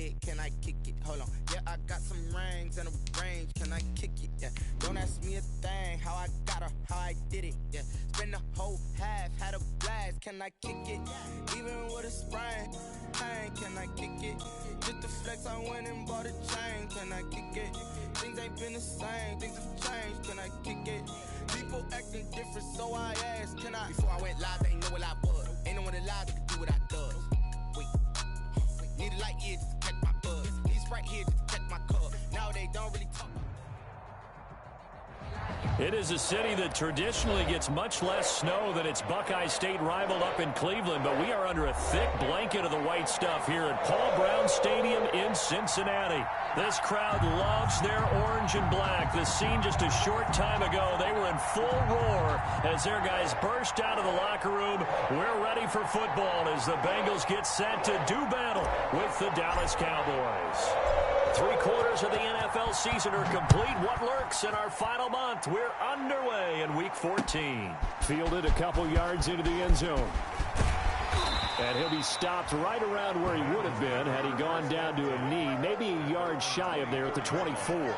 it? Can I kick it? Hold on. Yeah, I got some rings and a range. Can I kick it? Yeah. Don't ask me a thing. How I got her, how I did it. Yeah. Spend the whole half, had a blast. Can I kick it? Even with a sprain. Pain, can I kick it? Just to flex, I went and bought a chain. Can I kick it? Things ain't been the same. Things have changed. Can I kick it? People acting different, so I asked, can I? Before I went live, they ain't know what I was. Ain't no one alive that can do what I does. Wait. Need a light here just to catch my buzz. Need Sprite here just to catch my cup. Now they don't really talk. It is a city that traditionally gets much less snow than its Buckeye State rival up in Cleveland, but we are under a thick blanket of the white stuff here at Paul Brown Stadium in Cincinnati. This crowd loves their orange and black. The scene just a short time ago, they were in full roar as their guys burst out of the locker room. We're ready for football as the Bengals get set to do battle with the Dallas Cowboys. 3/4 of the NFL season are complete. What lurks in our final month? We're underway in Week 14. Fielded a couple yards into the end zone. And he'll be stopped right around where he would have been had he gone down to a knee, maybe a yard shy of there at the 24.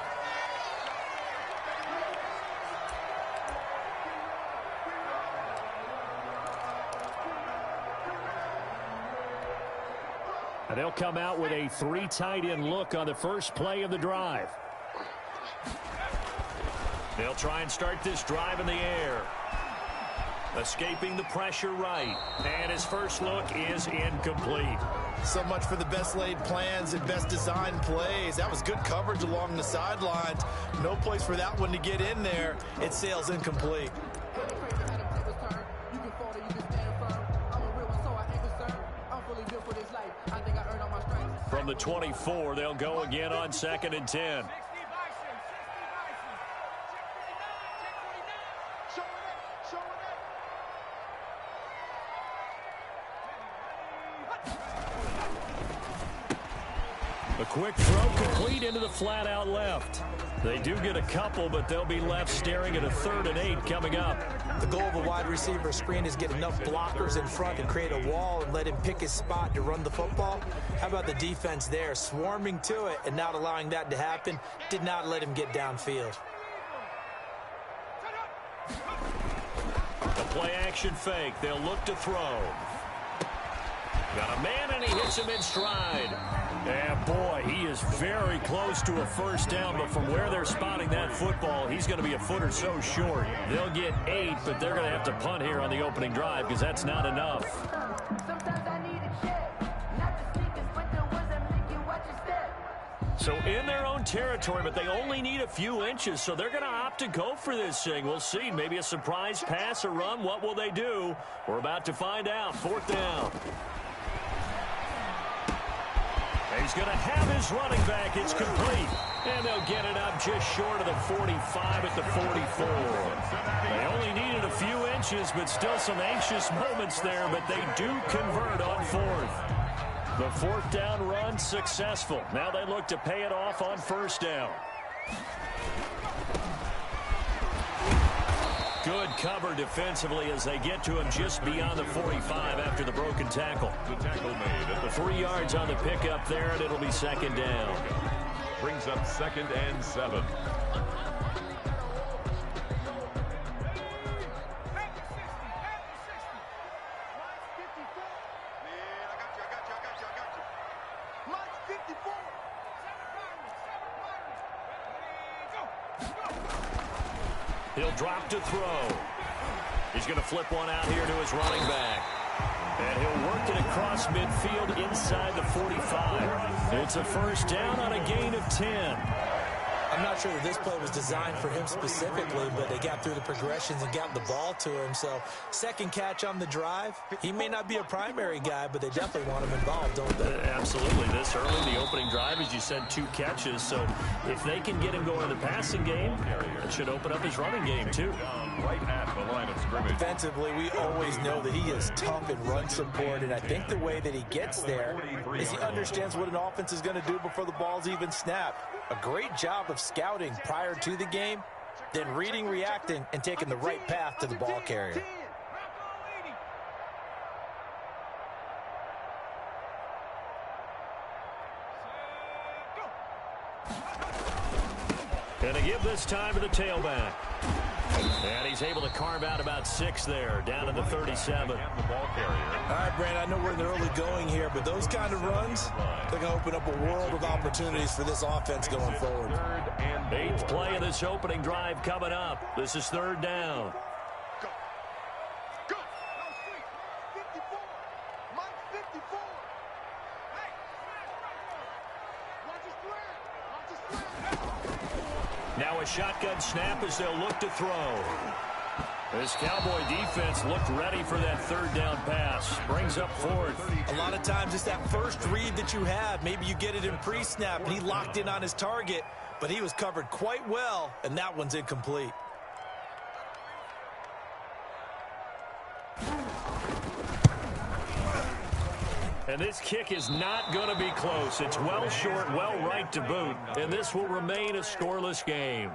And they'll come out with a 3 tight end look on the first play of the drive. They'll try and start this drive in the air. Escaping the pressure right. And his first look is incomplete. So much for the best laid plans and best designed plays. That was good coverage along the sidelines. No place for that one to get in there. It sails incomplete. From the 24, they'll go again on 2nd and 10. A quick throw complete into the flat out left. They do get a couple, but they'll be left staring at a 3rd and 8 coming up. The goal of a wide receiver screen is get enough blockers in front to create a wall and let him pick his spot to run the football. How about the defense there, swarming to it and not allowing that to happen? Did not let him get downfield. A play action fake. They'll look to throw. Got a man, and he hits him in stride. And boy, he is very close to a first down, but from where they're spotting that football, he's going to be a foot or so short. They'll get 8, but they're going to have to punt here on the opening drive because that's not enough. So in their own territory, but they only need a few inches, so they're going to opt to go for this thing. We'll see. Maybe a surprise pass or run. What will they do? We're about to find out. 4th down. He's going to have his running back. It's complete. And they'll get it up just short of the 45 at the 44. They only needed a few inches, but still some anxious moments there, but they do convert on 4th. The 4th down run successful. Now they look to pay it off on 1st down. Good cover defensively as they get to him just beyond the 45 after the broken tackle. The tackle made at the 3 yards on the pickup there, and it'll be 2nd down. Brings up 2nd and 7. He'll drop to throw. He's going to flip one out here to his running back. And he'll work it across midfield inside the 45. It's a first down on a gain of 10. I'm not sure that this play was designed for him specifically, but they got through the progressions and got the ball to him. So, 2nd catch on the drive. He may not be a primary guy, but they definitely want him involved, don't they? Absolutely. This early, the opening drive, as you said, 2 catches. So, if they can get him going in the passing game, it should open up his running game, too. Right at the line of scrimmage. Defensively, we always know that he is tough in run support, and I think the way that he gets there is he understands what an offense is going to do before the ball's even snapped. A great job of scouting prior to the game, then reading, reacting, and taking the right path to the ball carrier. And they give this time to the tailback. And he's able to carve out about 6 there, down to the 37. All right, Brandon, I know we're in the early going here, but those kind of runs, they're going to open up a world of opportunities for this offense going forward. 8th play of this opening drive coming up. This is 3rd down. Now a shotgun snap as they'll look to throw. This Cowboy defense looked ready for that 3rd down pass. Brings up 4th. A lot of times it's that first read that you have. Maybe you get it in pre-snap, and he locked in on his target, but he was covered quite well, and that one's incomplete. And this kick is not going to be close. It's well short, well right to boot, and this will remain a scoreless game.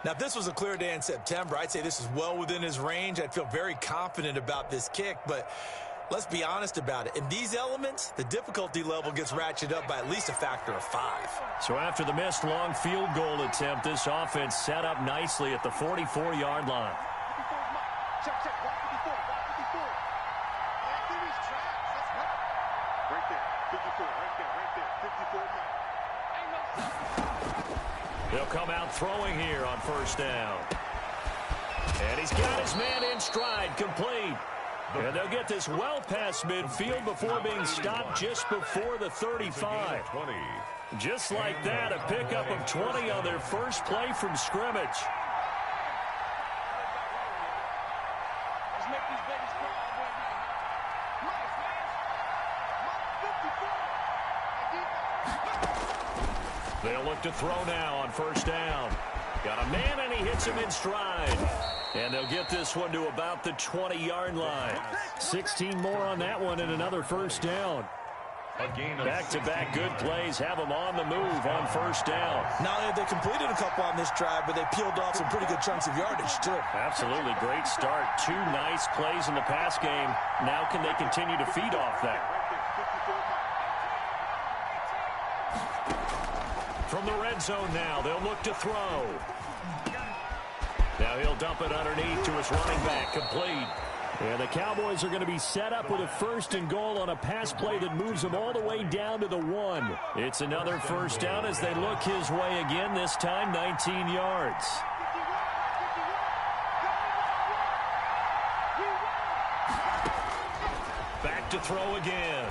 Now, if this was a clear day in September, I'd say this is well within his range. I'd feel very confident about this kick, but let's be honest about it. In these elements, the difficulty level gets ratcheted up by at least a factor of 5. So after the missed long field goal attempt, this offense set up nicely at the 44-yard line. They'll come out throwing here on 1st down. And he's got his man in stride, complete. And they'll get this well past midfield before being stopped just before the 35. Just like that, a pickup of 20 on their first play from scrimmage. They'll look to throw now on 1st down. Got a man, and he hits him in stride. And they'll get this one to about the 20-yard line. 16 more on that one and another 1st down. Back-to-back good plays have them on the move on 1st down. Not only have they completed a couple on this drive, but they peeled off some pretty good chunks of yardage, too. Absolutely great start. 2 nice plays in the pass game. Now can they continue to feed off that? From the red zone now, they'll look to throw. Now he'll dump it underneath to his running back, complete. And the Cowboys are going to be set up with a 1st and goal on a pass play that moves them all the way down to the 1. It's another 1st down as they look his way again, this time 19 yards. Back to throw again.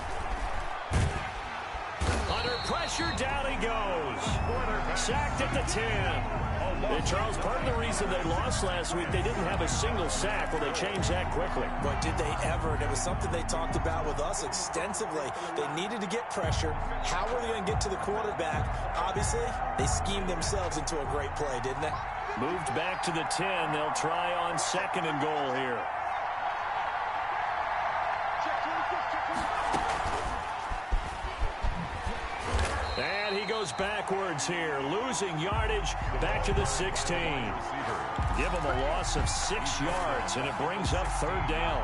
Under pressure, down he goes. Sacked at the 10. And Charles, part of the reason they lost last week, they didn't have a single sack. Well, they changed that quickly. Boy, did they ever. And it was something they talked about with us extensively. They needed to get pressure. How were they going to get to the quarterback? Obviously, they schemed themselves into a great play, didn't they? Moved back to the 10. They'll try on 2nd and goal here. And he goes backwards here, losing yardage back to the 16. Give him a loss of 6 yards, and it brings up 3rd down.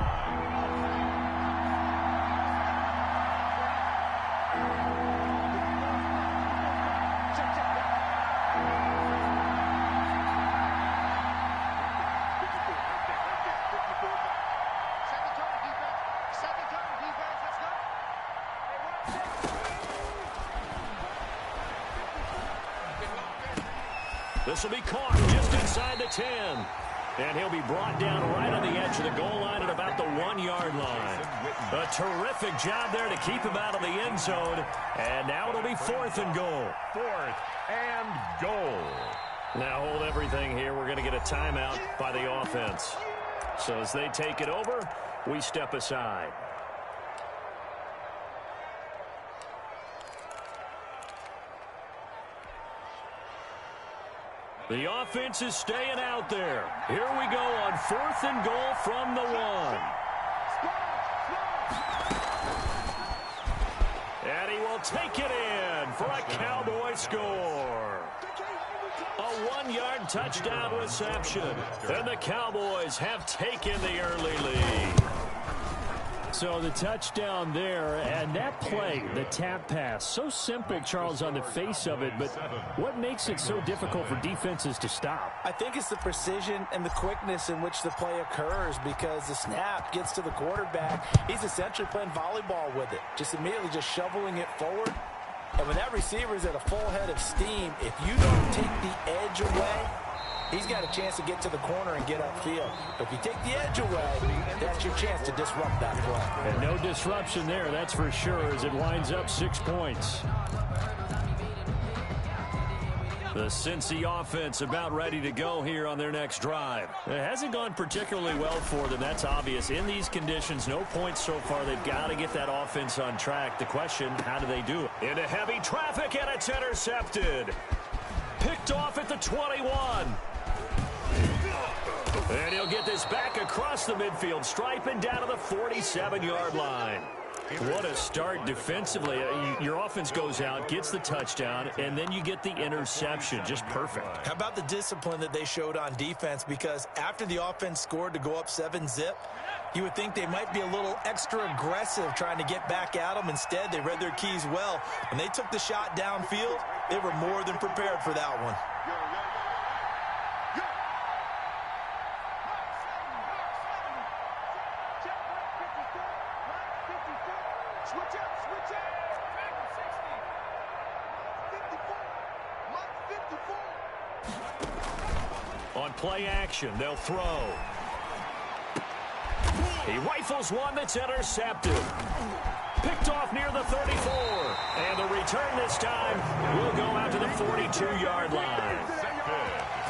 This will be caught just inside the 10. And he'll be brought down right on the edge of the goal line at about the 1-yard line. A terrific job there to keep him out of the end zone. And now it'll be 4th and goal. 4th and goal. Now hold everything here. We're going to get a timeout by the offense. So as they take it over, we step aside. The offense is staying out there. Here we go on 4th and goal from the 1. And he will take it in for a Cowboy score. A 1-yard touchdown reception. And the Cowboys have taken the early lead. So the touchdown there, and that play, the tap pass, so simple, Charles, on the face of it, but what makes it so difficult for defenses to stop? I think it's the precision and the quickness in which the play occurs, because the snap gets to the quarterback. He's essentially playing volleyball with it, just immediately just shoveling it forward. And when that receiver is at a full head of steam, if you don't take the edge away, he's got a chance to get to the corner and get upfield. But if you take the edge away, that's your chance to disrupt that play. And no disruption there, that's for sure, as it winds up 6 points. The Cincy offense about ready to go here on their next drive. It hasn't gone particularly well for them, that's obvious. In these conditions, no points so far. They've got to get that offense on track. The question, how do they do it? Into heavy traffic, and it's intercepted. Picked off at the 21. And he'll get this back across the midfield stripe and down to the 47-yard line. What a start defensively. Your offense goes out, gets the touchdown, and then you get the interception. Just perfect. How about the discipline that they showed on defense? Because after the offense scored to go up 7-zip, you would think they might be a little extra aggressive trying to get back at them. Instead, they read their keys well. When they took the shot downfield, they were more than prepared for that one. On play action, they'll throw. He rifles one that's intercepted. Picked off near the 34. And the return this time will go out to the 42-yard line.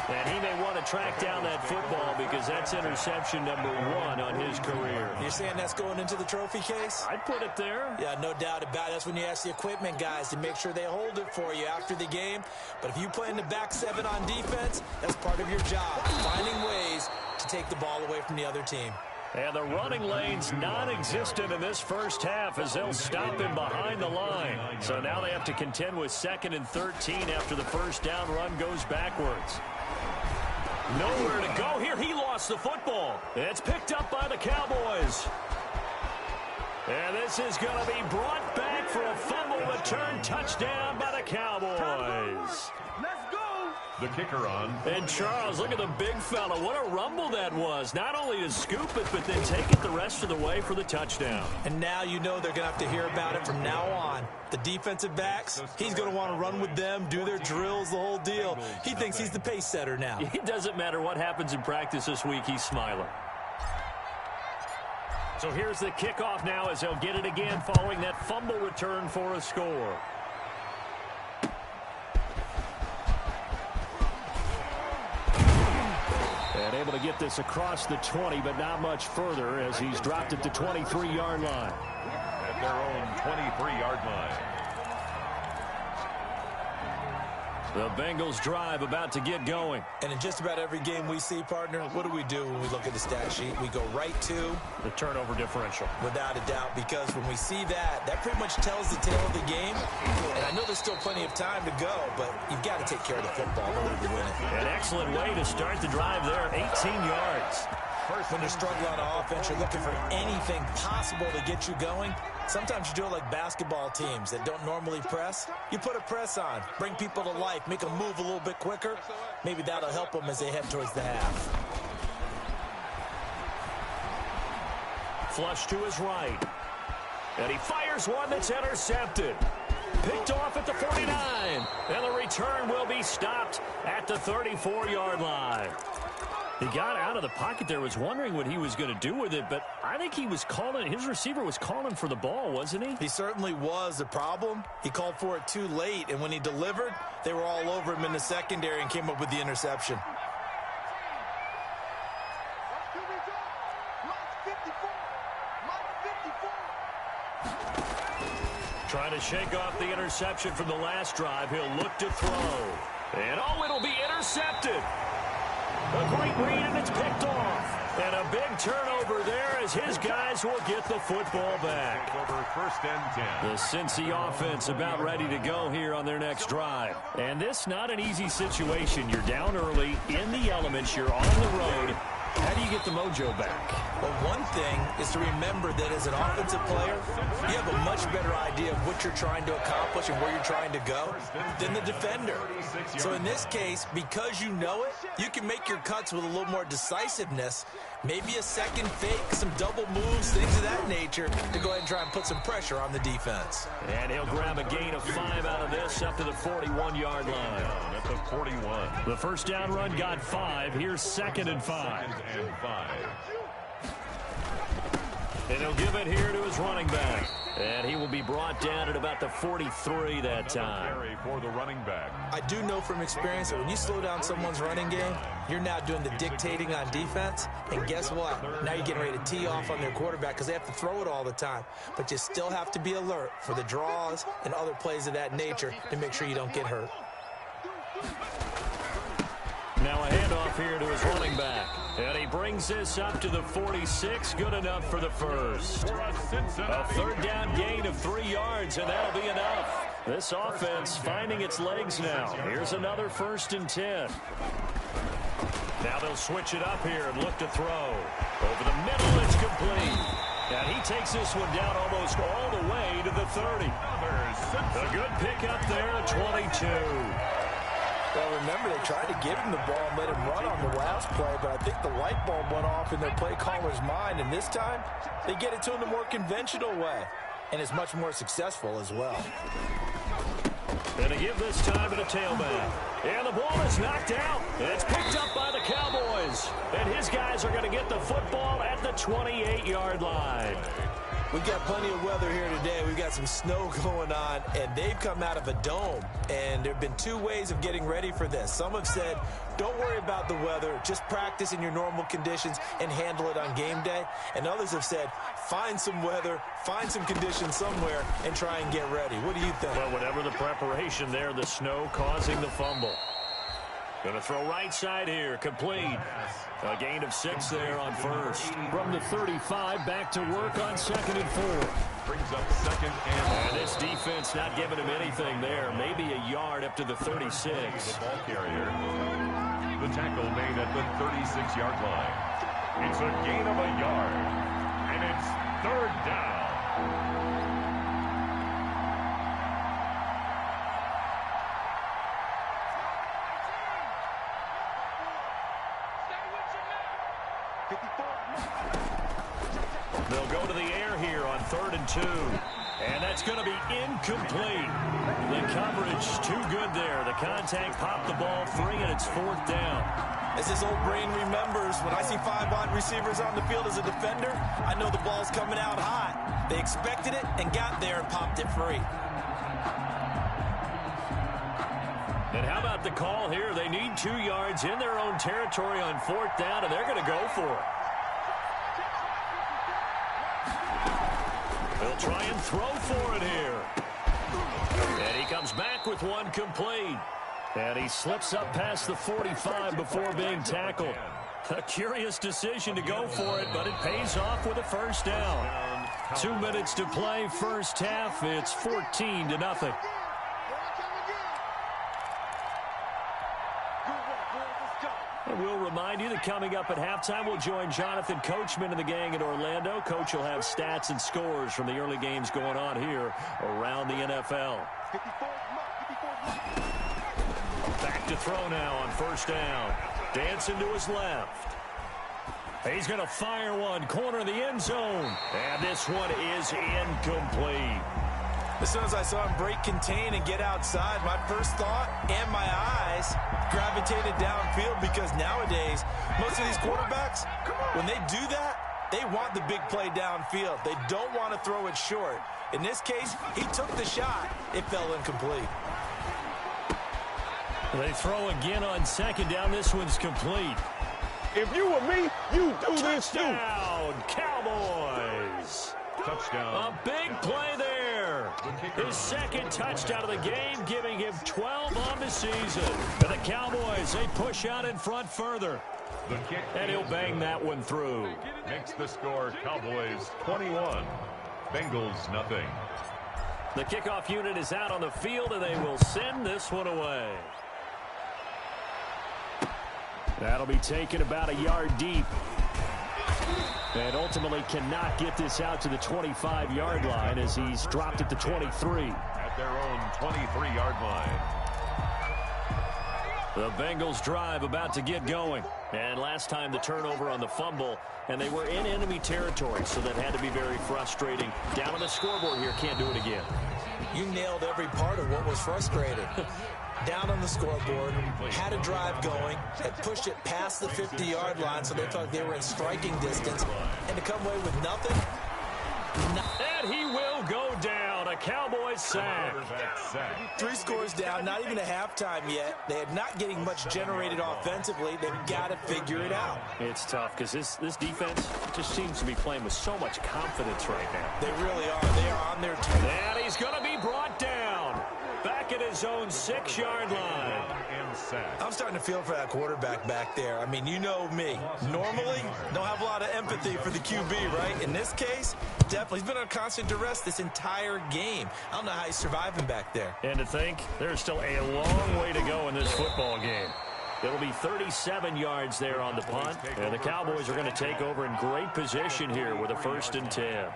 And he may want to track down that football because that's interception number 1 on his career. You're saying that's going into the trophy case? I'd put it there. Yeah, no doubt about it. That's when you ask the equipment guys to make sure they hold it for you after the game. But if you play in the back 7 on defense, that's part of your job, finding ways to take the ball away from the other team. And the running lane's non-existent in this first half as they'll stop him behind the line. So now they have to contend with 2nd and 13 after the first down run goes backwards. Nowhere to go here. He lost the football. It's picked up by the Cowboys. And this is going to be brought back for a fumble return touchdown by the Cowboys. Let's go. The kicker on. And Charles, look at the big fella. What a rumble that was. Not only to scoop it, but then take it the rest of the way for the touchdown. And now you know they're going to have to hear about it from now on. The defensive backs, he's going to want to run with them, do their drills, the whole deal. He thinks he's the pace setter now. It doesn't matter what happens in practice this week. He's smiling. So here's the kickoff now as they'll get it again following that fumble return for a score. And able to get this across the 20, but not much further as he's dropped at the 23-yard line. At their own 23-yard line. The Bengals drive about to get going. And in just about every game we see, partner, what do we do when we look at the stat sheet? We go right to the turnover differential. Without a doubt, because when we see that, that pretty much tells the tale of the game. And I know there's still plenty of time to go, but you've got to take care of the football in order to win it. An excellent way to start the drive there, 18 yards. When you're struggling on offense, you're looking for anything possible to get you going. Sometimes you do it like basketball teams that don't normally press. You put a press on, bring people to life, make them move a little bit quicker. Maybe that'll help them as they head towards the half. Flush to his right. And he fires one that's intercepted. Picked off at the 49. And the return will be stopped at the 34-yard line. He got out of the pocket there, was wondering what he was going to do with it, but I think he was calling, his receiver was calling for the ball, wasn't he? He certainly was. The problem, he called for it too late, and when he delivered, they were all over him in the secondary and came up with the interception. Trying to shake off the interception from the last drive. He'll look to throw. And oh, it'll be intercepted. A great read, and it's picked off. And a big turnover there as his guys will get the football back. Over 1st and 10. The Cincy offense about ready to go here on their next drive. And this not an easy situation. You're down early, in the elements, you're on the road. How do you get the mojo back? Well, one thing is to remember that as an offensive player, you have a much better idea of what you're trying to accomplish and where you're trying to go than the defender. So in this case, because you know it, you can make your cuts with a little more decisiveness, maybe a second fake, some double moves, things of that nature, to go ahead and try and put some pressure on the defense. And he'll grab a gain of 5 out of this up to the 41-yard line. At the 41. The first down run got 5. Here's 2nd and 5. And 5. And he'll give it here to his running back. And he will be brought down at about the 43 that time. For the running back. I do know from experience that when you slow down someone's running game, you're now doing the dictating on defense. And guess what? Now you're getting ready to tee off on their quarterback because they have to throw it all the time. But you still have to be alert for the draws and other plays of that nature to make sure you don't get hurt. Now a handoff here to his running back. And he brings this up to the 46. Good enough for the first. A third down gain of 3 yards, and that'll be enough. This offense finding its legs now. Here's another 1st and 10. Now they'll switch it up here and look to throw. Over the middle, it's complete. And he takes this one down almost all the way to the 30. A good pickup there at 22. Well, remember, they tried to give him the ball and let him run on the last play, but I think the light bulb went off in their play caller's mind, and this time they get it to him the more conventional way, and it's much more successful as well. And to give this time to the tailback. And the ball is knocked out. It's picked up by the Cowboys. And his guys are going to get the football at the 28-yard line. We've got plenty of weather here today. We've got some snow going on, and they've come out of a dome. And there have been 2 ways of getting ready for this. Some have said, don't worry about the weather. Just practice in your normal conditions and handle it on game day. And others have said, find some weather, find some conditions somewhere, and try and get ready. What do you think? Well, whatever the preparation there, the snow causing the fumble. Going to throw right side here, complete. A gain of 6 there on first. From the 35, back to work on 2nd and 4. Brings up 2nd and this defense not giving him anything there. Maybe a yard up to the 36. The ball carrier. The tackle made at the 36-yard line. It's a gain of a yard. And it's 3rd down. They'll go to the air here on 3rd and 2. And that's going to be incomplete. The coverage too good there. The contact popped the ball free, and it's 4th down. As this old brain remembers, when I see 5 wide receivers on the field as a defender, I know the ball's coming out hot. They expected it and got there and popped it free. And how about the call here? They need 2 yards in their own territory on 4th down, and they're going to go for it. They'll try and throw for it here. And he comes back with one complete. And he slips up past the 45 before being tackled. A curious decision to go for it, but it pays off with a 1st down. 2 minutes to play, first half. It's 14-0. And we'll remind you that coming up at halftime, we'll join Jonathan Coachman and the gang in Orlando. Coach will have stats and scores from the early games going on here around the NFL. Back to throw now on 1st down. Dancing to his left. He's going to fire one, corner of the end zone. And this one is incomplete. As soon as I saw him break contain and get outside, my first thought and my eyes gravitated downfield, because nowadays, most of these quarterbacks, when they do that, they want the big play downfield. They don't want to throw it short. In this case, he took the shot. It fell incomplete. They throw again on 2nd down. This one's complete. If you were me, you do this too. Touchdown, Cowboys. Touchdown. A big play there. His 2nd touchdown of the game, giving him 12 on the season. And the Cowboys, they push out in front further. The kick. And he'll bang that one through. Makes the score Cowboys 21. Bengals nothing. The kickoff unit is out on the field, and they will send this one away. That'll be taken about a yard deep. And ultimately cannot get this out to the 25-yard line as he's dropped at the 23. At their own 23-yard line. The Bengals drive about to get going. And last time the turnover on the fumble, and they were in enemy territory, so that had to be very frustrating. Down on the scoreboard here, can't do it again. You nailed every part of what was frustrating. Down on the scoreboard, had a drive going, had pushed it past the 50-yard line, so they thought they were in striking distance, and to come away with nothing. And he will go down. A Cowboys sack. 3 scores down, not even a halftime yet. They are not getting much generated offensively. They've got to figure it out. It's tough because this defense just seems to be playing with so much confidence right now. They really are. They are on their team. And he's going to be brought down. Back at his own 6-yard line. I'm starting to feel for that quarterback back there. I mean, you know me. Normally, don't have a lot of empathy for the QB, right? In this case, definitely. He's been on constant duress this entire game. I don't know how he's surviving back there. And to think, there's still a long way to go in this football game. It'll be 37 yards there on the punt. And the Cowboys are going to take over in great position here with a 1st and 10.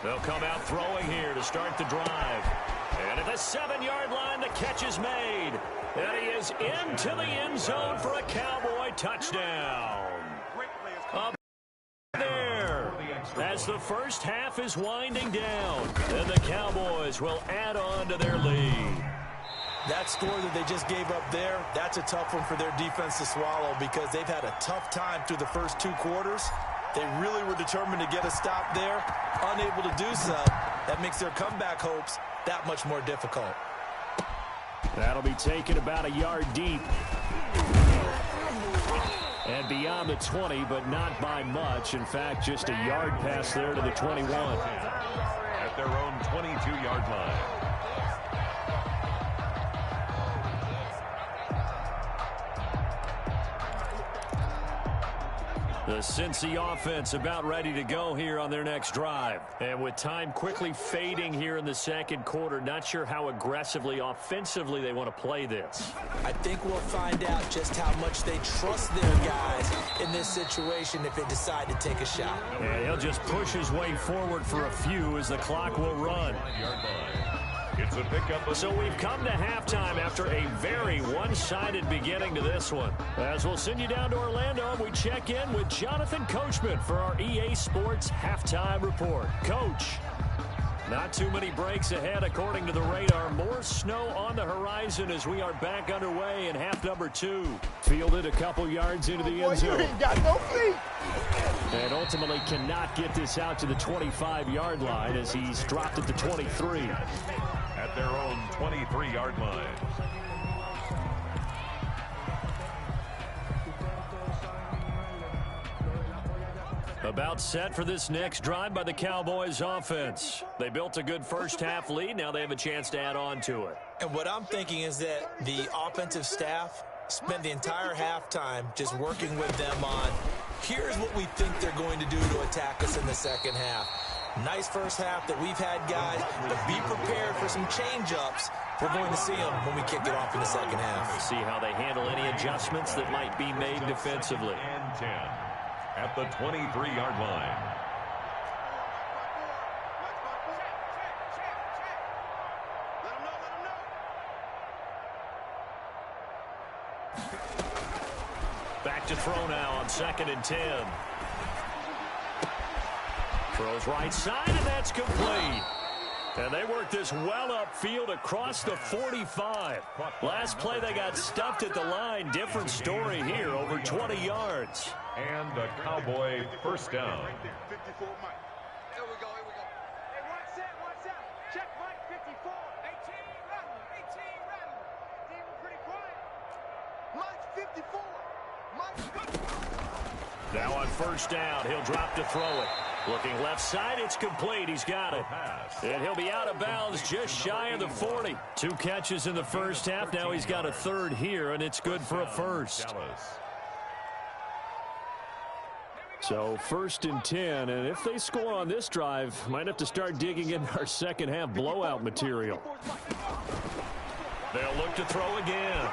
They'll come out throwing here to start the drive. And at the 7-yard line, the catch is made. And he is into the end zone for a Cowboy touchdown. Up there as the first half is winding down. And the Cowboys will add on to their lead. That score that they just gave up there, that's a tough one for their defense to swallow because they've had a tough time through the first 2 quarters. They really were determined to get a stop there, unable to do so. That makes their comeback hopes that much more difficult. That'll be taken about a yard deep. And beyond the 20, but not by much. In fact, just a yard pass there to the 21. At their own 22-yard line. The Cincy offense about ready to go here on their next drive. And with time quickly fading here in the second quarter, not sure how aggressively, offensively they want to play this. I think we'll find out just how much they trust their guys in this situation if they decide to take a shot. And he'll just push his way forward for a few as the clock will run. It's a pickup. So we've come to halftime after a very one-sided beginning to this one. As we'll send you down to Orlando, we check in with Jonathan Coachman for our EA Sports Halftime Report. Coach, not too many breaks ahead according to the radar. More snow on the horizon as we are back underway in half number 2. Fielded a couple yards into the end zone. You ain't got no feet. And ultimately cannot get this out to the 25-yard line as he's dropped at the 23. At their own 23-yard line. About set for this next drive by the Cowboys offense. They built a good first half lead. Now they have a chance to add on to it. And what I'm thinking is that the offensive staff spent the entire halftime just working with them on, here's what we think they're going to do to attack us in the second half. Nice first half that we've had, guys, but be prepared for some change-ups. We're going to see them when we kick it off in the second half. See how they handle any adjustments that might be made defensively. And 10 at the 23-yard line. Back to throw now on 2nd and 10. Throws right side, and that's complete. And they work this well upfield across the 45. Last play, they got stuffed at the line. Different story here, over 20 yards. And a Cowboy first down. 54, Mike. Here we go, here we go. Hey, one set. Check Mike, 54. 18, rattle. Team, we're pretty quiet. Mike's 54. Mike's good. Now on first down, he'll drop to throw it. Looking left side, it's complete. He's got it. And he'll be out of bounds just shy of the 40. 2 catches in the first half. Now he's got a third here, and it's good for a first. So 1st and 10, and if they score on this drive, might have to start digging in our second half blowout material. They'll look to throw again.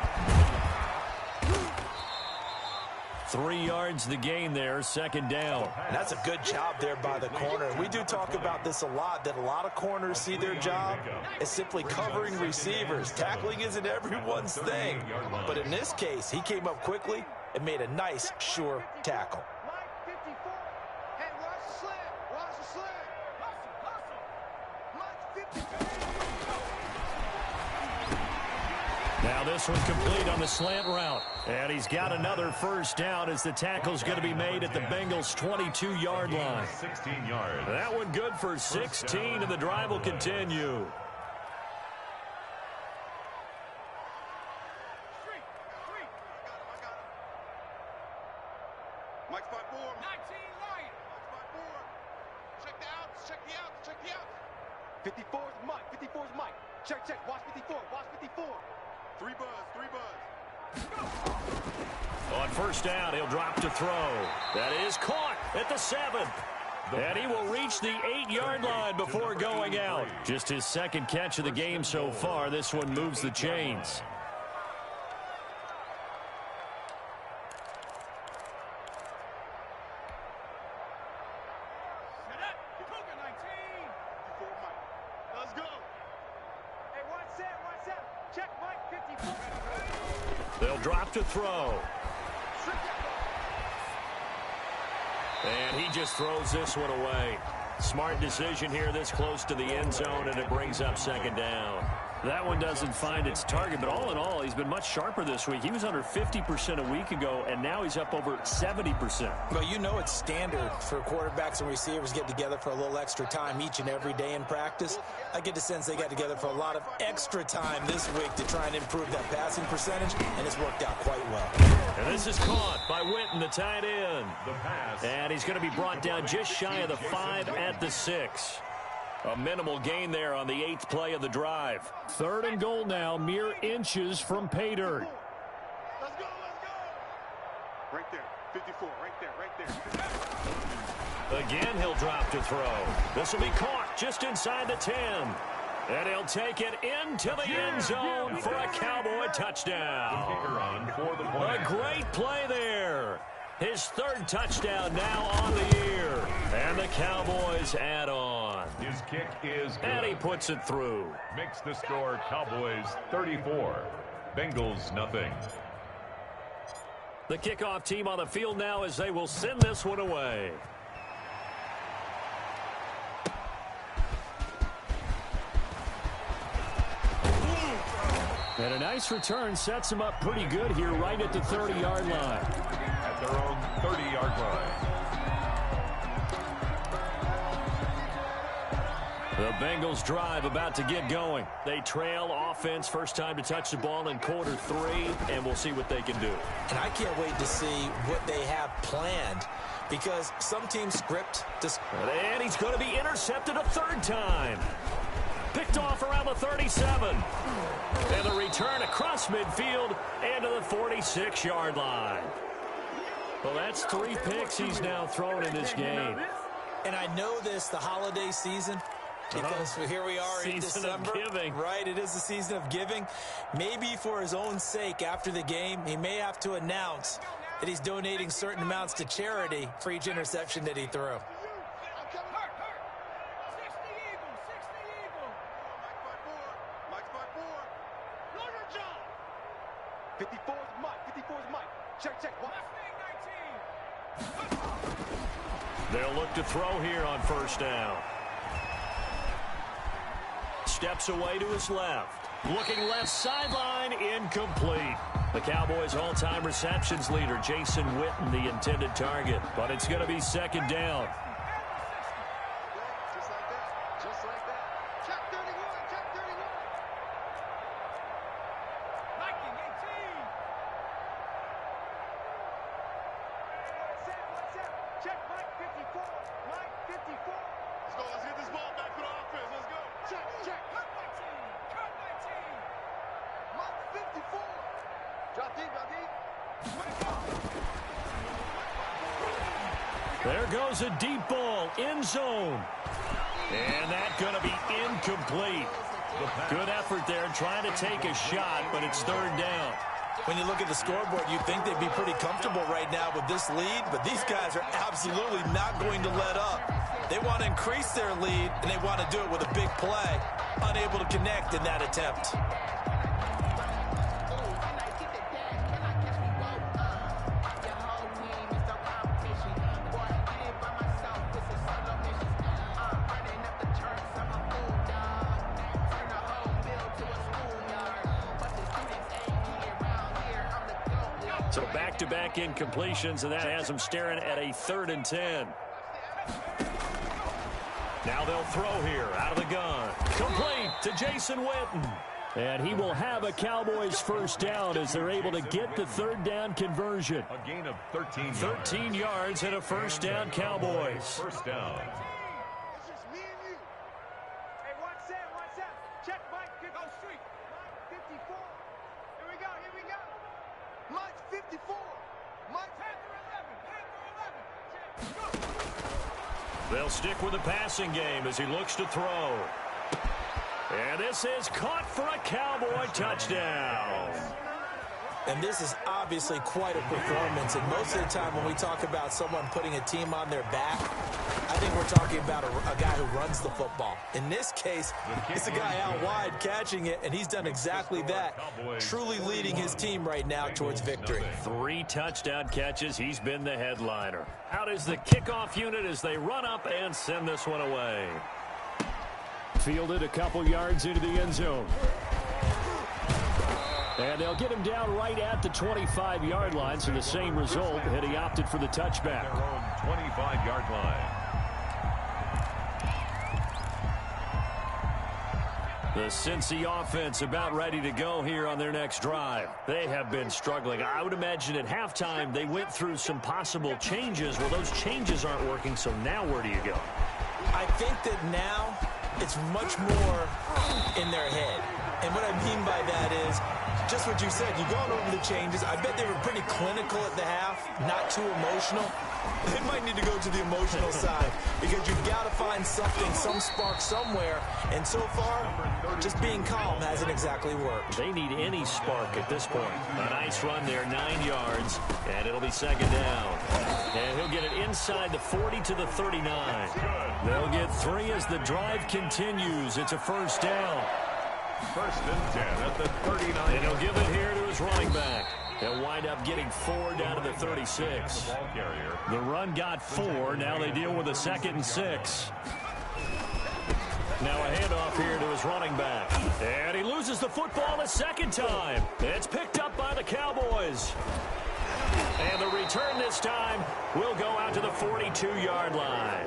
3 yards the gain there, 2nd down. And that's a good job there by the corner. We do talk about this a lot, that a lot of corners see their job as simply covering receivers. Tackling isn't everyone's thing. But in this case, he came up quickly and made a nice, sure tackle. Now this one complete on the slant route. And he's got another first down as the tackle's going to be made at the Bengals' 22-yard line. 16 yards. That one good for 16, and the drive will continue. Mike spot 4. 19 right. Spot 4. Check the outs. Check the outs. Check the outs. 54 is Mike. 54 is Mike. Check, check. Watch 54. Watch 54. 3 buzz. 3 buzz. On first down, he'll drop to throw. That is caught at the 7. And he will reach the 8-yard line before going out. Just his 2nd catch of the game so far. This one moves the chains. Set up. Cougar 19. 54 Mike. Let's go. Hey, one set. Check Mike 54. They'll drop to throw. And he just throws this one away. Smart decision here this close to the end zone, and it brings up 2nd down. That one doesn't find its target, but all in all, he's been much sharper this week. He was under 50% a week ago, and now he's up over 70%. Well, you know it's standard for quarterbacks and receivers get together for a little extra time each and every day in practice. I get the sense they got together for a lot of extra time this week to try and improve that passing percentage, and it's worked out quite well. And this is caught by Witten, the tight end. The pass. And he's going to be brought down just shy of the 5 at the 6. A minimal gain there on the 8th play of the drive. 3rd and goal now, mere inches from pay dirt. Let's go. Right there. 54. Right there. Again, he'll drop to throw. This will be caught just inside the 10. And he'll take it into the end zone for a Cowboy touchdown. A great play there. His 3rd touchdown now on the year. And the Cowboys add on. His kick is good. And he puts it through. Makes the score Cowboys 34. Bengals nothing. The kickoff team on the field now as they will send this one away. And a nice return sets him up pretty good here right at the 30-yard line. At their own 30-yard line. The Bengals drive about to get going. They trail offense, first time to touch the ball in quarter 3, and we'll see what they can do. And I can't wait to see what they have planned, because some teams script this. And he's going to be intercepted a 3rd time. Picked off around the 37. And the return across midfield and to the 46-yard line. Well, that's 3 picks he's now thrown in this game. And I know this, the holiday season, because here we are in December. Season of giving. Right, it is the season of giving. Maybe for his own sake after the game, he may have to announce that he's donating certain amounts to charity for each interception that he threw. Mike spot 4. Longer John. 54 is Mike. 54 is Mike. Check. Watch 19. They'll look to throw here on first down. Steps away to his left. Looking left sideline, incomplete. The Cowboys' all-time receptions leader, Jason Witten, the intended target. But it's going to be 2nd down. Just like that. Check 31. Check 31. Viking 18. One set. Check Mike 54. Mike 54. Let's go. Let's get this ball back to the offense. Let's go. Check, check. Cut 19. Cut 19. Mark 54. Drop deep, drop deep. There goes a deep ball, end zone. And that's going to be incomplete. Good effort there trying to take a shot, but it's third down. When you look at the scoreboard, you'd think they'd be pretty comfortable right now with this lead, but these guys are absolutely not going to let up. They want to increase their lead, and they want to do it with a big play. Unable to connect in that attempt. So back-to-back incompletions, and that has them staring at a 3rd and 10. Now they'll throw here out of the gun. Complete to Jason Witten. And he will have a Cowboys first down as they're able to get the third down conversion. A gain of 13 13 yards and a first down, Cowboys. First down. It's just me and you. Hey, watch that. Check Mike, go street. Mike 54. Here we go. Mike 54. Mike Panther 11. Check, go. They'll stick with the passing game as he looks to throw. And this is caught for a Cowboy touchdown. And this is obviously quite a performance. And most of the time when we talk about someone putting a team on their back, I think we're talking about a guy who runs the football. In this case, it's a guy out wide catching it, and he's done exactly that, truly leading his team right now towards victory. 3 touchdown catches. He's been the headliner. Out is the kickoff unit as they run up and send this one away. Fielded a couple yards into the end zone. And they'll get him down right at the 25-yard line, so the same result had he opted for the touchback. Their own 25-yard line. The Cincy offense about ready to go here on their next drive. They have been struggling. I would imagine at halftime they went through some possible changes. Well, those changes aren't working, so now where do you go? I think that now it's much more in their head. And what I mean by that is just what you said. You've gone over the changes. I bet they were pretty clinical at the half, not too emotional. They might need to go to the emotional side because you've got to find something, some spark somewhere. And so far, just being calm hasn't exactly worked. They need any spark at this point. A nice run there, 9 yards, and it'll be second down. And he'll get it inside the 40 to the 39. They'll get 3 as the drive continues. It's a first down. First and 10 at the 39. And he'll give it here to his running back. They'll wind up getting 4 down to the 36. Ball carrier. The run got 4. Now they deal with a 2nd and 6. Now a handoff here to his running back. And he loses the football a second time. It's picked up by the Cowboys. And the return this time will go out to the 42-yard line.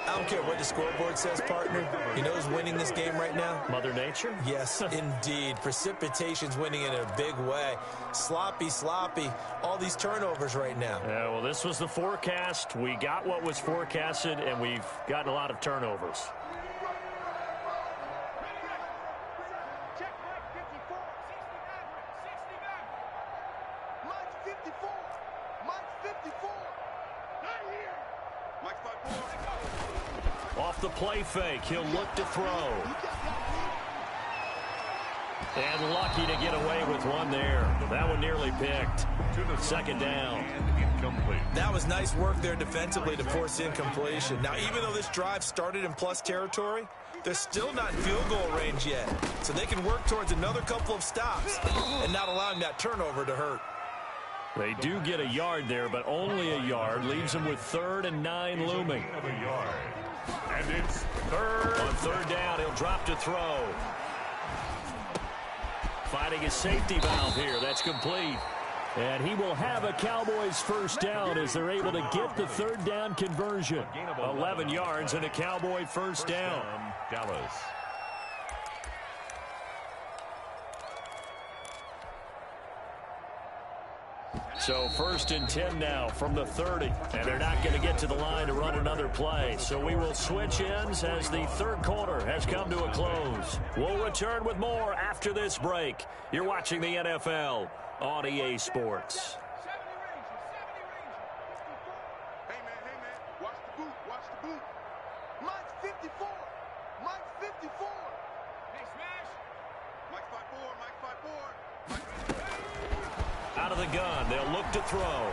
I don't care what the scoreboard says, partner. You know who's winning this game right now? Mother Nature? Yes, indeed. Precipitation's winning in a big way. Sloppy. All these turnovers right now. Yeah, well, this was the forecast. We got what was forecasted, and we've gotten a lot of turnovers. Check Mike 54. 69. Mike 54. Mike 54. Not here. Mike 54. Off the play fake, he'll look to throw. And lucky to get away with one there. That one nearly picked. Second down. And incomplete. That was nice work there defensively to force incompletion. Now, even though this drive started in plus territory, they're still not in field goal range yet. So they can work towards another couple of stops and not allowing that turnover to hurt. They do get a yard there, but only a yard. Leaves them with 3rd and 9 looming. Of a yard. And it's third. On 3rd down, he'll drop to throw. Finding his safety valve here. That's complete. And he will have a Cowboys first down as they're able to get the 3rd down conversion. 11 yards and a Cowboy first down. Dallas. So 1st and 10 now from the 30. And they're not going to get to the line to run another play. So we will switch ends as the third quarter has come to a close. We'll return with more after this break. You're watching the NFL on EA Sports. Hey, man, watch the boot, watch the boot. Mike's 54, Mike's 54. Hey, smash. Mike 5'4", Mike 5'4". Out of the gun, they'll look to throw.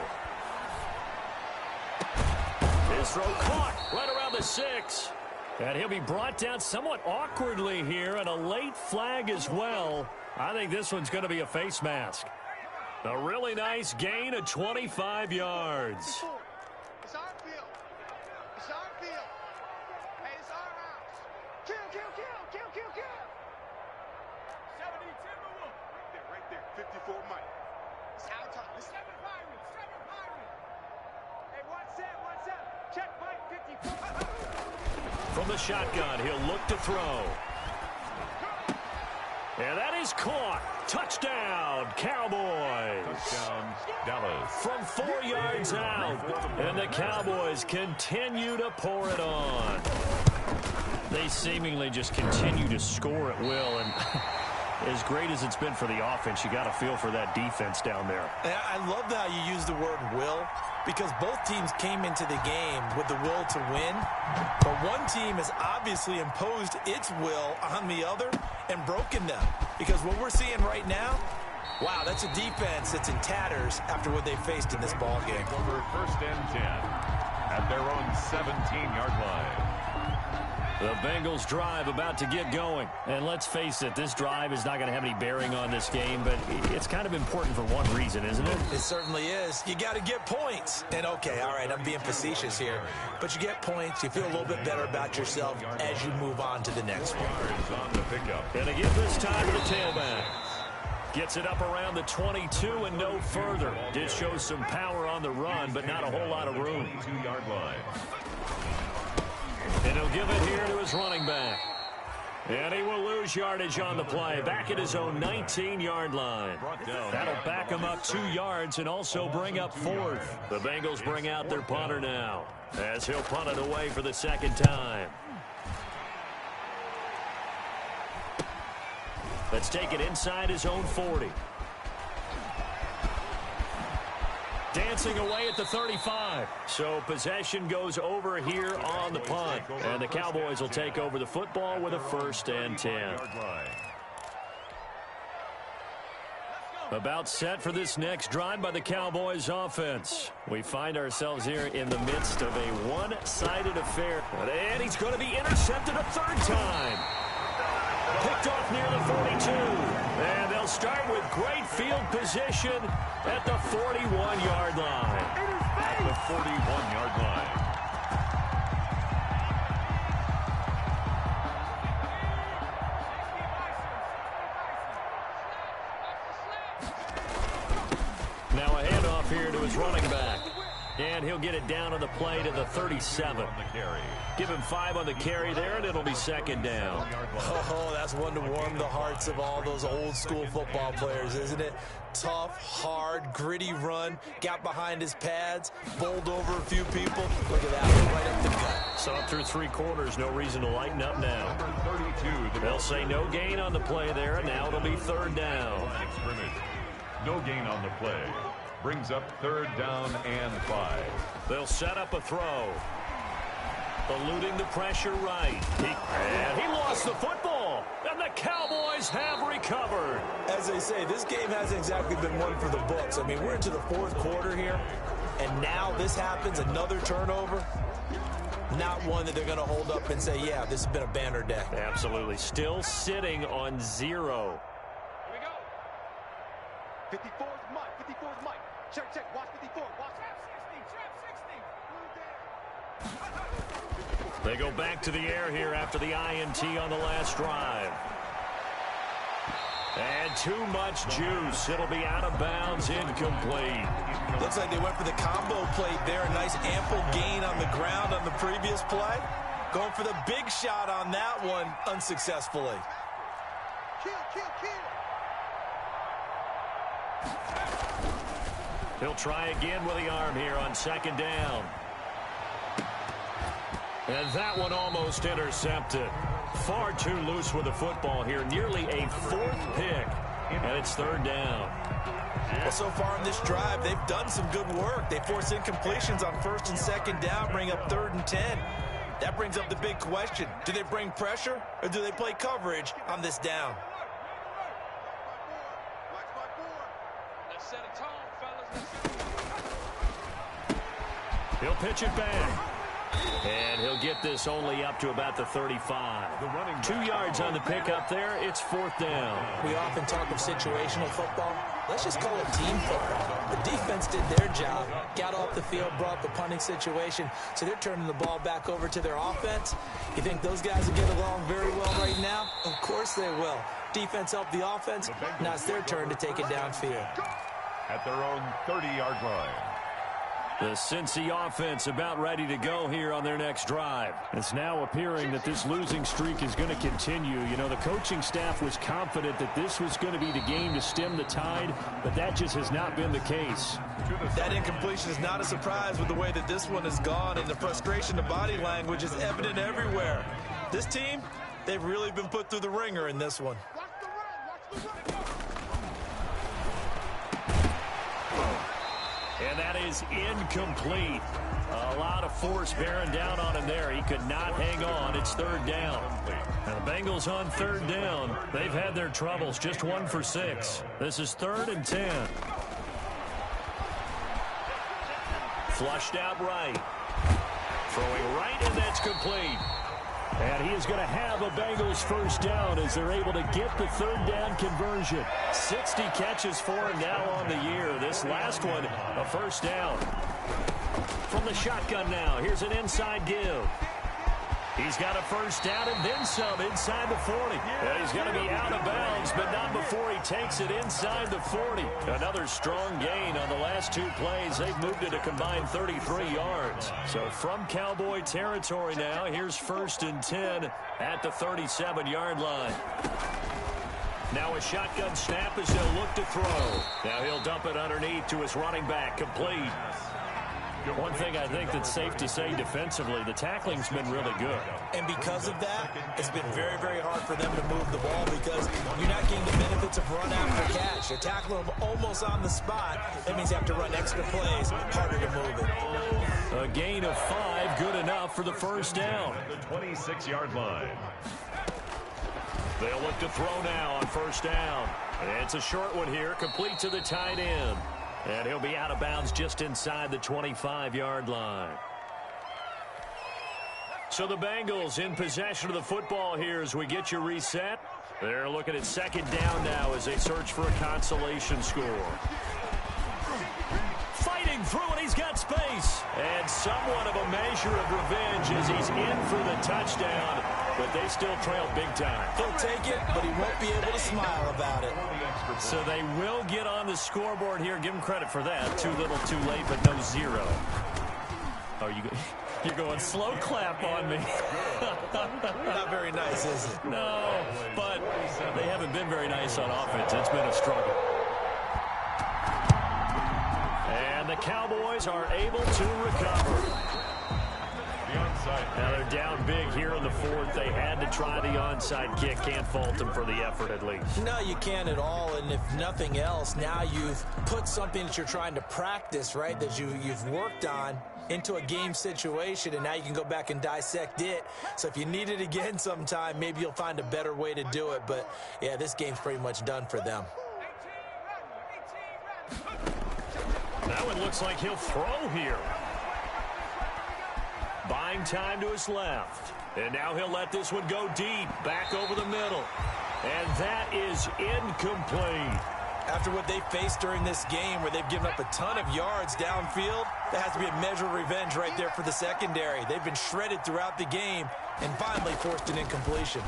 His throw caught right around the 6. And he'll be brought down somewhat awkwardly here, and a late flag as well. I think this one's going to be a face mask. A really nice gain of 25 yards. It's our field. It's our field. Hey, it's our house. Kill. 70 Timberwolves. Right there. 54 Mike. It's our time. It's 7 Pirates. Hey, what's that? Check Mike 54. From the shotgun, he'll look to throw. And that is caught. Touchdown, Cowboys. Touchdown, Dallas. From 4 yards out. And the Cowboys continue to pour it on. They seemingly just continue to score at will. And as great as it's been for the offense, you got to feel for that defense down there. I love how you use the word will, because both teams came into the game with the will to win, but one team has obviously imposed its will on the other and broken them. Because what we're seeing right now, wow, that's a defense that's in tatters after what they faced in this ball game. Over 1st and 10 at their own 17-yard line. The Bengals drive about to get going. And let's face it, this drive is not going to have any bearing on this game, but it's kind of important for one reason, isn't it? It certainly is. You got to get points. And okay, all right, I'm being facetious here, but you get points, you feel a little bit better about yourself as you move on to the next one. Yards on the pickup. And to give this time to the tailback. Gets it up around the 22 and no further. Did show some power on the run, but not a whole lot of room. 22-yard line. And he'll give it here to his running back. And he will lose yardage on the play. Back at his own 19-yard line. That'll back him up 2 yards and also bring up 4th. The Bengals bring out their punter now, as he'll punt it away for the second time. Let's take it inside his own 40. Dancing away at the 35. So possession goes over here on the punt. And the Cowboys will take over the football with a 1st and 10. About set for this next drive by the Cowboys offense. We find ourselves here in the midst of a one-sided affair. And he's going to be intercepted a 3rd time. Picked off near the 42. And they'll start with great field position at the 41-yard line. At the 41-yard line. Now a handoff here to his running back. And he'll get it down on the play to the 37. Give him 5 on the carry there, and it'll be 2nd down. Oh, that's one to warm the hearts of all those old school football players, isn't it? Tough, hard, gritty run, got behind his pads, bowled over a few people. Look at that, right up the gut. So up through 3 quarters, no reason to lighten up now. They'll say no gain on the play there, and now it'll be 3rd down. No gain on the play. Brings up 3rd down and 5. They'll set up a throw. Eluding the pressure right. And he lost the football. And the Cowboys have recovered. As they say, this game hasn't exactly been one for the books. I mean, we're into the 4th quarter here. And now this happens, another turnover. Not one that they're going to hold up and say, yeah, this has been a banner day. Absolutely. Still sitting on 0. Here we go. 54's Mike. 54's Mike. Check. Watch 54. Watch. Trap 60. They go back to the air here after the INT on the last drive. And too much juice. It'll be out of bounds, incomplete. Looks like they went for the combo plate there. A nice ample gain on the ground on the previous play. Going for the big shot on that one unsuccessfully. Kill. He'll try again with the arm here on second down. And that one almost intercepted. Far too loose with the football here. Nearly a fourth pick. And it's third down. Well, so far in this drive, they've done some good work. They force incompletions on first and second down, bring up 3rd and 10. That brings up the big question. Do they bring pressure or do they play coverage on this down? Let's set a tone, fellas. He'll pitch it back. And he'll get this only up to about the 35. 2 yards on the pickup there. It's 4th down. We often talk of situational football. Let's just call it team football. The defense did their job, got off the field, brought up the punting situation, so they're turning the ball back over to their offense. You think those guys will get along very well right now? Of course they will. Defense helped the offense. Now it's their turn to take it downfield. At their own 30-yard line. The Cincy offense about ready to go here on their next drive. It's now appearing that this losing streak is going to continue. You know, the coaching staff was confident that this was going to be the game to stem the tide, but that just has not been the case. That incompletion is not a surprise with the way that this one has gone, and the frustration of body language is evident everywhere. This team, they've really been put through the ringer in this one. And that is incomplete. A lot of force bearing down on him there. He could not hang on. It's 3rd down. And the Bengals on 3rd down. They've had their troubles. Just 1 for 6. This is 3rd and 10. Flushed out right. Throwing right, and that's complete. And he is going to have a Bengals first down as they're able to get the 3rd down conversion. 60 catches for him now on the year. This last one, a first down. From the shotgun now, here's an inside give. He's got a first down and then some inside the 40. And he's going to be out of bounds, but not before he takes it inside the 40. Another strong gain on the last 2 plays. They've moved it a combined 33 yards. So from Cowboy territory now, here's 1st and 10 at the 37-yard line. Now a shotgun snap as they'll look to throw. Now he'll dump it underneath to his running back, complete. One thing I think that's safe to say defensively, the tackling's been really good. And because of that, it's been very, very hard for them to move the ball because you're not getting the benefits of run after catch. You're tackling them almost on the spot. That means you have to run extra plays, harder to move it. A gain of 5, good enough for the first down. The 26-yard line. They'll look to throw now on first down. It's a short one here, complete to the tight end. And he'll be out of bounds just inside the 25-yard line. So the Bengals in possession of the football here as we get you reset. They're looking at 2nd down now as they search for a consolation score. Fighting through and he's got space. And somewhat of a measure of revenge as he's in for the touchdown. But they still trail big time. He'll take it, but he won't be able to smile about it. So they will get on the scoreboard here. Give him credit for that. Too little, too late, but no 0. Oh, you're going slow clap on me. Not very nice, is it? No, but they haven't been very nice on offense. It's been a struggle. And the Cowboys are able to recover. Now they're down big here in the 4th. They had to try the onside kick. Can't fault them for the effort at least. No, you can't at all. And if nothing else, now you've put something that you're trying to practice, right, that you've worked on into a game situation, and now you can go back and dissect it. So if you need it again sometime, maybe you'll find a better way to do it. But, yeah, this game's pretty much done for them. That one looks like he'll throw here. Buying time to his left. And now he'll let this one go deep, back over the middle. And that is incomplete. After what they faced during this game where they've given up a ton of yards downfield, that has to be a measure of revenge right there for the secondary. They've been shredded throughout the game and finally forced an incompletion.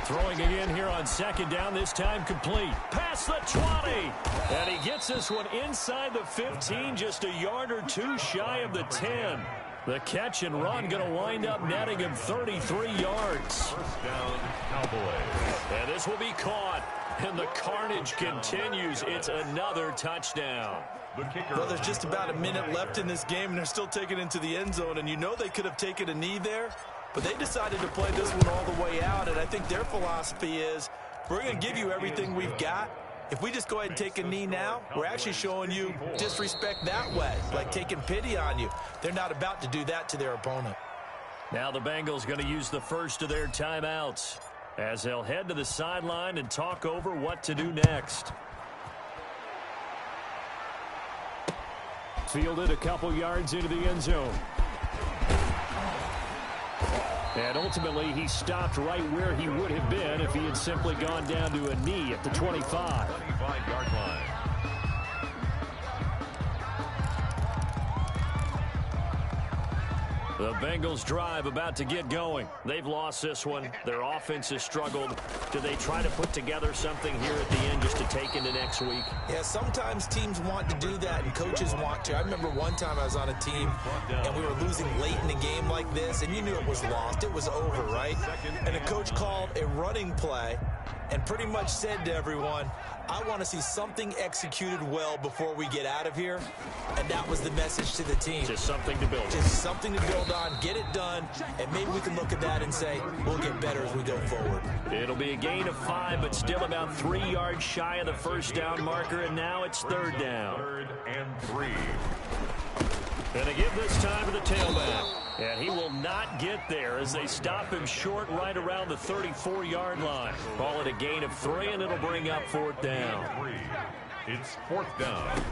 Throwing again here on 2nd down, this time complete. Past the 20. And he gets this one inside the 15, just a yard or 2 shy of the 10. The catch and run going to wind up netting him 33 yards. First down, Cowboys. And this will be caught. And the carnage continues. It's another touchdown. Well, there's just about a minute left in this game, and they're still taking it into the end zone. And you know they could have taken a knee there, but they decided to play this one all the way out. And I think their philosophy is, we're going to give you everything we've got. If we just go ahead and take a knee now, we're actually showing you disrespect that way, like taking pity on you. They're not about to do that to their opponent. Now the Bengals going to use the first of their timeouts as they'll head to the sideline and talk over what to do next. Fielded a couple yards into the end zone. And ultimately, he stopped right where he would have been if he had simply gone down to a knee at the 25. 25-yard line. The Bengals drive about to get going. They've lost this one. Their offense has struggled. Do they try to put together something here at the end just to take into next week? Yeah, sometimes teams want to do that and coaches want to. I remember one time I was on a team and we were losing late in a game like this, and you knew it was lost. It was over, right? And the coach called a running play and pretty much said to everyone, I want to see something executed well before we get out of here. And that was the message to the team. Just something to build on. Just something to build on, get it done, and maybe we can look at that and say, we'll get better as we go forward. It'll be a gain of 5, but still about 3 yards shy of the first down marker, and now it's third down. 3rd and 3. And they give this time to the tailback. And he will not get there as they stop him short right around the 34-yard line. Call it a gain of 3, and it'll bring up 4th down. 3. It's 4th down.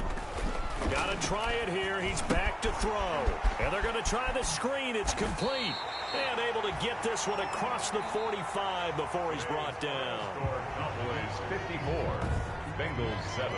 Got to try it here. He's back to throw. And they're going to try the screen. It's complete. And able to get this one across the 45 before he's brought down. Score Cowboys 54, Bengals 7.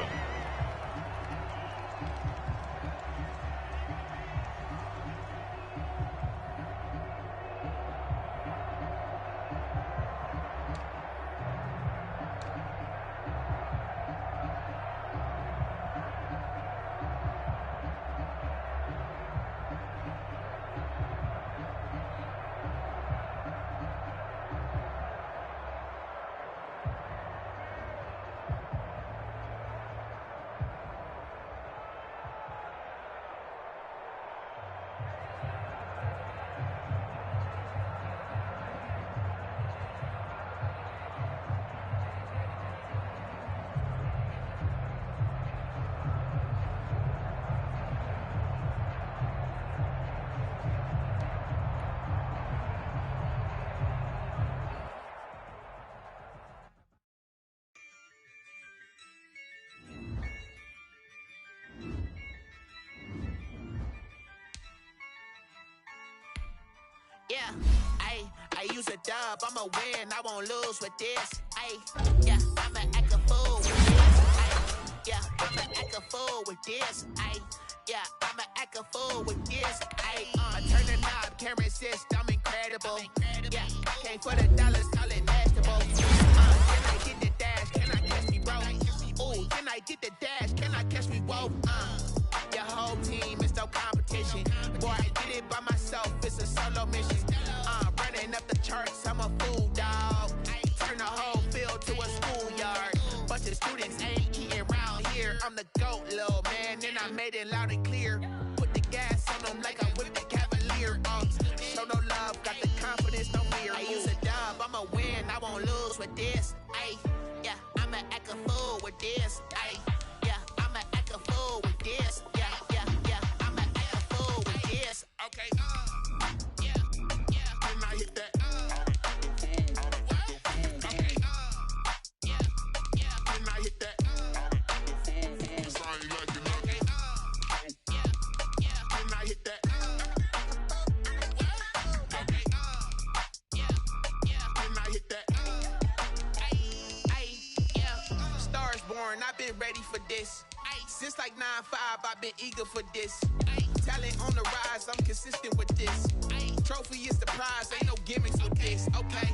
Yeah, I use a dub, I'ma win, I won't lose with this. Yeah, I'ma act a fool with this. Yeah, I'ma act a fool with this. Yeah, I'ma act a fool with this. I turn the knob, camera assist, I'm incredible. Yeah, came for the dollars, call it vegetable. Can I get the dash? Can I catch me, bro? Ooh, can I get the dash? Can I catch me, whoa? Your whole team is no competition. Boy, I did it by myself, it's a solo mission. Running up the charts, I'm a fool, dog. Turn the whole field to a schoolyard. Bunch of students ain't eating around here. I'm the GOAT, little man, and I made it loud and clear. Put the gas on them like I'm with the Cavalier. Show no love, got the confidence, no fear. I use a dub, I'ma win, I won't lose with this. Yeah, I'ma act a fool with this. Yeah, I'ma act a fool with this. Yeah, I'ma act a fool with this. Okay, can I hit that? Okay, can I hit that? Sorry, like you know. Can I hit that? Okay, can I hit that? Stars born, I've been ready for this. Since like 9-5, I've been eager for this. Talent on the rise, I'm consistent with this. Trophy is the prize, ain't no gimmicks with this. Okay,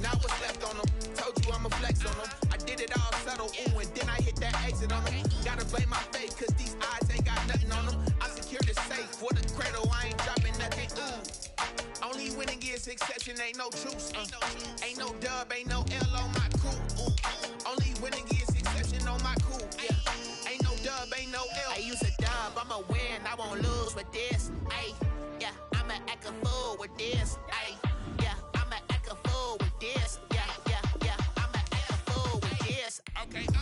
now what's left on them? Told you I'ma flex on them. I did it all subtle, ooh, and then I hit that exit on them. Gotta blame my fate, cause these odds ain't got nothing on them. I secured the safe for the cradle, I ain't dropping nothing, ooh. Only winning is exception, ain't no truce. Ain't no dub, ain't no L on my crew, ooh. Only winning I won't lose with this. Ayy, yeah, I'ma act a fool with this. Ayy, yeah, I'ma act a fool with this. Yeah, I'ma act a fool with this. Okay.